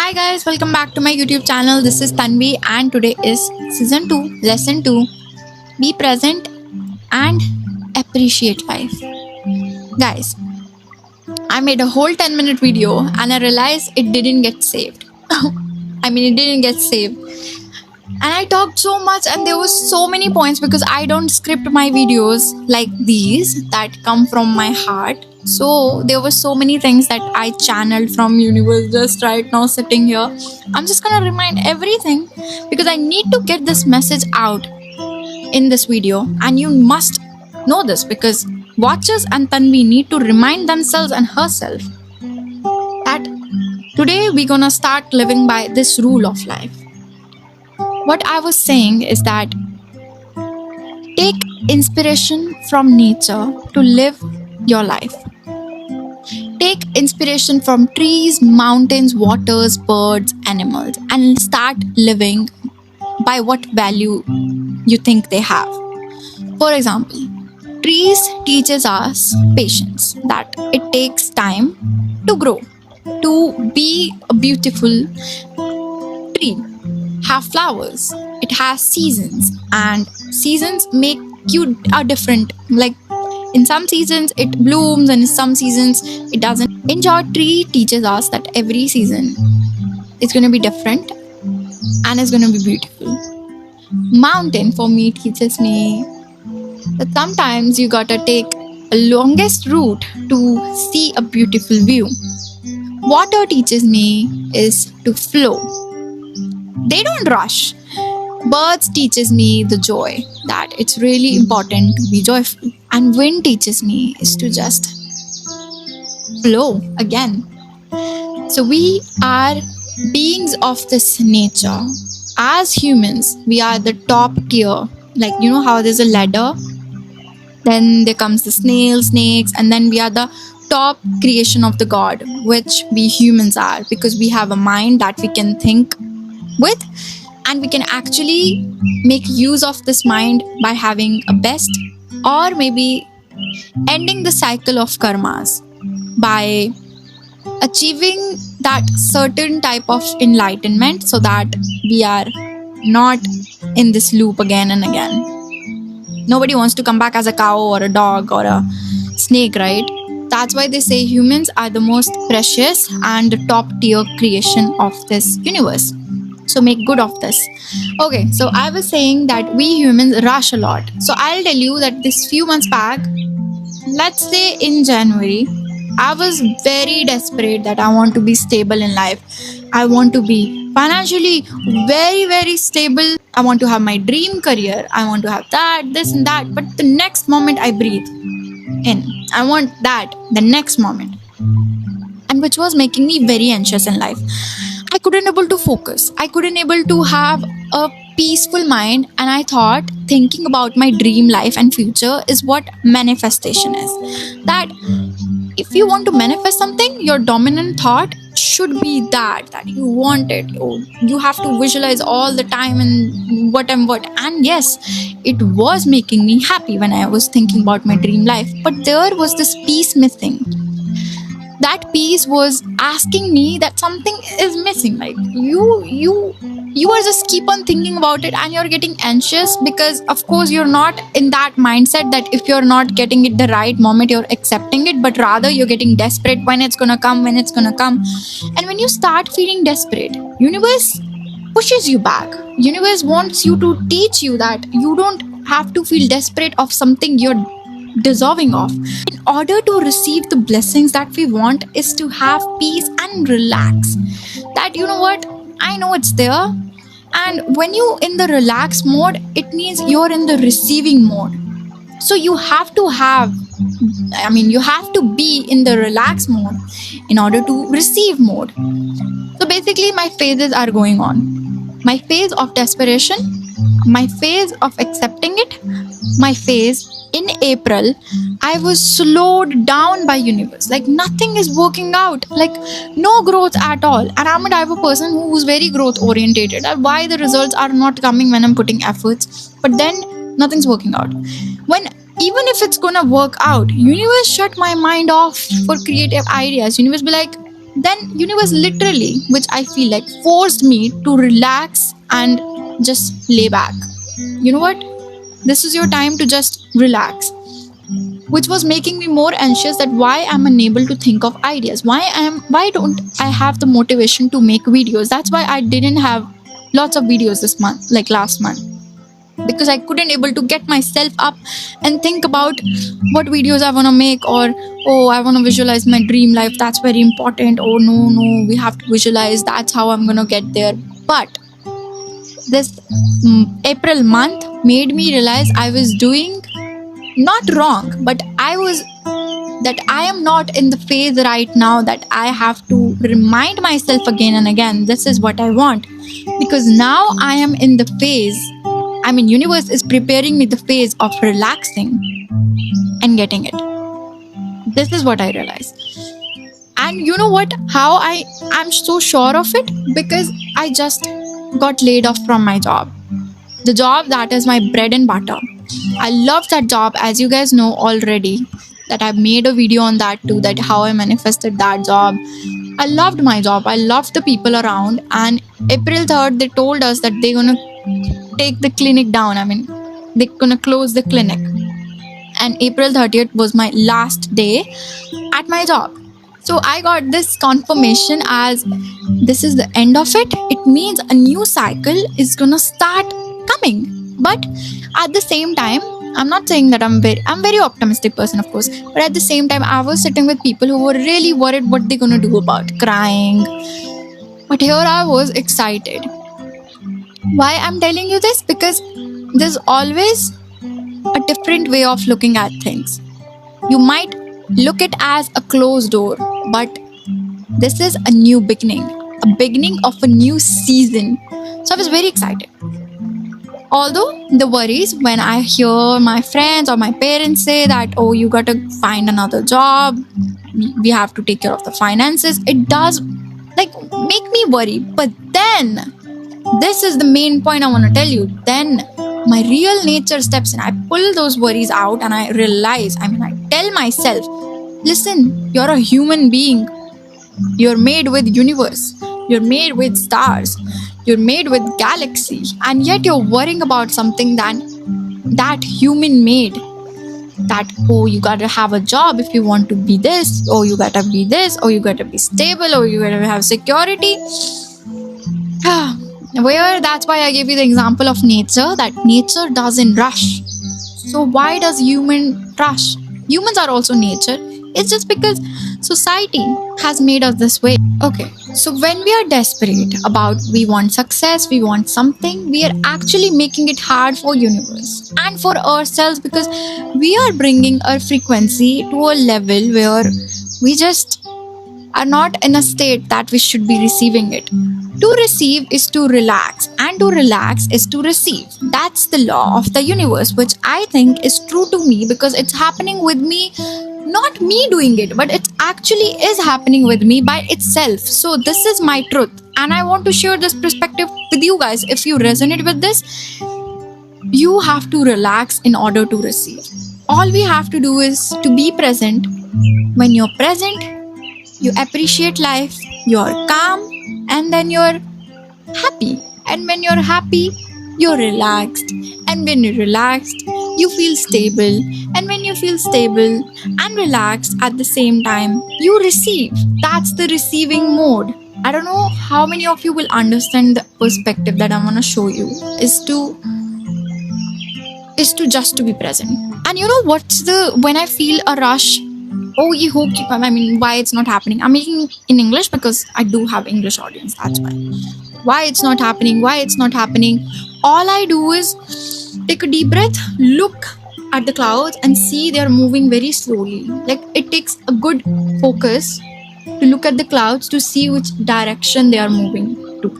Hi guys, welcome back to my YouTube channel. This is Tanvi and today is season 2, lesson 2. Be present and appreciate life. Guys, I made a whole 10-minute video and I realized it didn't get saved. It didn't get saved. And I talked so much and there was so many points because I don't script my videos like these that come from my heart. So there were so many things that I channeled from universe just right now sitting here. I'm just gonna remind everything because I need to get this message out in this video, and you must know this because watchers and Tanvi need to remind themselves and herself that today we're gonna start living by this rule of life. What I was saying is that take inspiration from nature to live your life. Take inspiration from trees, mountains, waters, birds, animals, and start living by what value you think they have. For example, trees teaches us patience, that it takes time to grow, to be a beautiful tree, have flowers. It has seasons, and seasons make you different. Like in some seasons it blooms and in some seasons it doesn't. Enjoy tree teaches us that every season is going to be different and it's going to be beautiful. Mountain for me teaches me that sometimes you gotta take a longest route to see a beautiful view. Water teaches me is to flow. They don't rush. Birds teaches me the joy, that it's really important to be joyful. And wind teaches me is to just flow again. So we are beings of this nature. As humans, we are the top tier. Like, you know how there's a ladder? Then there comes the snakes, and then we are the top creation of the God, which we humans are, because we have a mind that we can think with, and we can actually make use of this mind by having a best, or maybe ending the cycle of karmas by achieving that certain type of enlightenment, so that we are not in this loop again and again. Nobody wants to come back as a cow or a dog or a snake, right? That's why they say humans are the most precious and the top tier creation of this universe. So make good of this. Okay, so I was saying that we humans rush a lot. So I'll tell you that this few months back, let's say in January, I was very desperate that I want to be stable in life. I want to be financially very, very stable. I want to have my dream career. I want to have that, this and that. But the next moment I breathe in, I want that the next moment. And which was making me very anxious in life. I couldn't able to focus. I couldn't able to have a peaceful mind, and I thought thinking about my dream life and future is what manifestation is. That if you want to manifest something, your dominant thought should be that you want it. You have to visualize all the time and what. And yes, it was making me happy when I was thinking about my dream life. But there was this piece missing. That piece was asking me that something is missing. Like you are just keep on thinking about it and you're getting anxious because of course you're not in that mindset that if you're not getting it the right moment you're accepting it, but rather you're getting desperate when it's gonna come. And when you start feeling desperate, universe pushes you back. Universe wants you to teach you that you don't have to feel desperate of something you're deserving of. In order to receive the blessings that we want is to have peace and relax. That you know what, I know it's there, and when you in the relax mode, it means you're in the receiving mode. So you have to be in the relax mode in order to receive mode. So basically my phases are going on. My phase of desperation, my phase of accepting it, my phase in April, I was slowed down by universe. Like nothing is working out. Like no growth at all. And I'm a type of person who's very growth orientated. Why the results are not coming when I'm putting efforts. But then nothing's working out. When even if it's gonna work out, universe shut my mind off for creative ideas. Universe be like, then universe literally, which I feel like forced me to relax and just lay back. You know what? This is your time to just relax, which was making me more anxious that why I'm unable to think of ideas. Why don't I have the motivation to make videos? That's why I didn't have lots of videos this month, like last month, because I couldn't able to get myself up and think about what videos I want to make, or oh, I want to visualize my dream life. That's very important. Oh no, we have to visualize. That's how I'm going to get there. But this April month made me realize I was doing not wrong, but I am not in the phase right now that I have to remind myself again and again, this is what I want. Because now I am in the phase, universe is preparing me the phase of relaxing and getting it. This is what I realized. And you know what? How I'm so sure of it? Because I just got laid off from my job. The job that is my bread and butter. I love that job, as you guys know already, that I've made a video on that too, that how I manifested that job. I loved my job. I loved the people around. And April 3rd, they told us that they're going to take the clinic down. They're going to close the clinic. And April 30th was my last day at my job. So I got this confirmation as this is the end of it. It means a new cycle is going to start coming. But at the same time, I'm not saying that I'm very optimistic person, of course. But at the same time, I was sitting with people who were really worried what they're going to do about crying. But here I was excited. Why I'm telling you this? Because there's always a different way of looking at things. You might look it as a closed door, but this is a new beginning, a beginning of a new season. So I was very excited. Although the worries when I hear my friends or my parents say that, oh, you got to find another job, we have to take care of the finances, it does make me worry. But then, this is the main point I want to tell you. Then my real nature steps in. I pull those worries out and I realize, I tell myself, listen, you're a human being. You're made with universe. You're made with stars. You're made with galaxy. And yet you're worrying about something that human made. That, oh, you gotta have a job if you want to be this. Oh, you gotta be this. Oh, you gotta be stable. Oh, you gotta have security. That's why I gave you the example of nature, that nature doesn't rush. So why does human rush? Humans are also nature. It's just because society has made us this way. Okay, so when we are desperate about we want success, we want something, we are actually making it hard for universe and for ourselves, because we are bringing our frequency to a level where we just are not in a state that we should be receiving it. To receive is to relax, and to relax is to receive. That's the law of the universe, which I think is true to me because it's happening with me. Not me doing it, but it actually is happening with me by itself. So this is my truth, and I want to share this perspective with you guys. If you resonate with this, you have to relax in order to receive. All we have to do is to be present. When you're present, you appreciate life, you're calm, and then you're happy. And when you're happy, you're relaxed. And when you're relaxed, you feel stable. And when you feel stable and relaxed at the same time, you receive. That's the receiving mode. I don't know how many of you will understand the perspective that I want to show you is to just to be present. And you know when I feel a rush, oh, ye ho, why it's not happening? I'm making in English because I do have English audience, that's why. Why it's not happening? All I do is take a deep breath, look at the clouds and see they're moving very slowly. Like it takes a good focus to look at the clouds to see which direction they are moving to.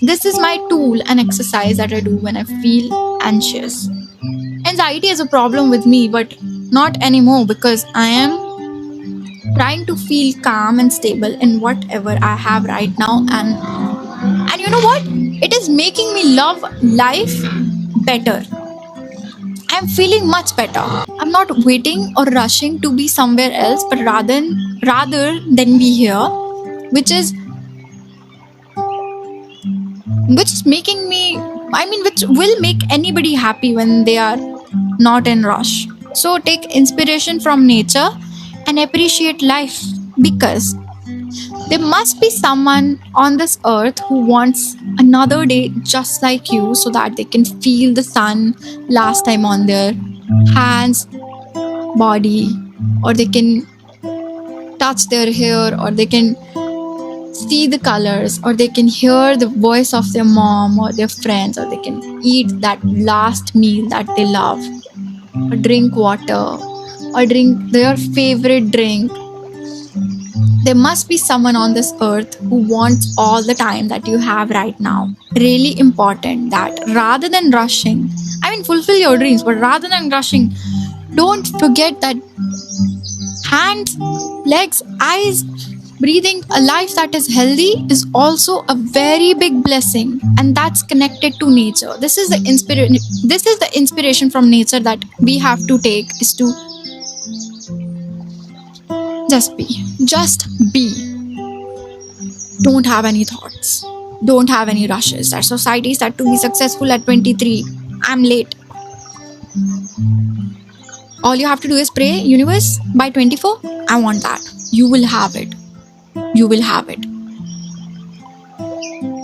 This is my tool and exercise that I do when I feel anxious. Anxiety is a problem with me, but not anymore, because I am trying to feel calm and stable in whatever I have right now. And you know what? It is making me love life better. I'm feeling much better. I'm not waiting or rushing to be somewhere else, but rather than be here, which is making me, which will make anybody happy when they are not in rush. So take inspiration from nature and appreciate life, because there must be someone on this earth who wants another day just like you, so that they can feel the sun last time on their hands, body, or they can touch their hair, or they can see the colors, or they can hear the voice of their mom or their friends, or they can eat that last meal that they love, or drink water, or drink their favorite drink. There must be someone on this earth who wants all the time that you have right now. Really important that rather than rushing, fulfill your dreams, but rather than rushing, don't forget that hands, legs, eyes, breathing a life that is healthy is also a very big blessing, and that's connected to nature. This is the inspiration from nature that we have to take, is to just be. Don't have any thoughts, don't have any rushes. That society said to be successful at 23, I'm late. All you have to do is pray, universe, by 24 I want that. You will have it.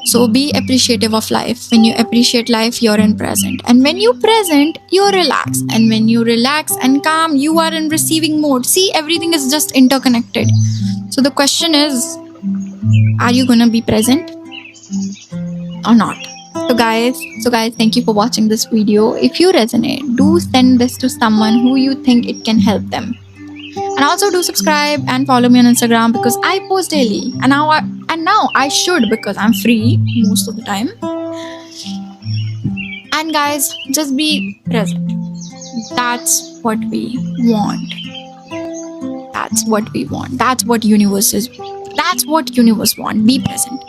So be appreciative of life. When you appreciate life, you're in present, and when you present, you're relaxed, and when you relax and calm, you are in receiving mode. See, everything is just interconnected. So the question is, are you gonna be present or not? So guys, thank you for watching this video. If you resonate, do send this to someone who you think it can help them. And also do subscribe and follow me on Instagram, because I post daily. And now I should, because I'm free most of the time. And guys, just be present. That's what we want. That's what universe want. Be present.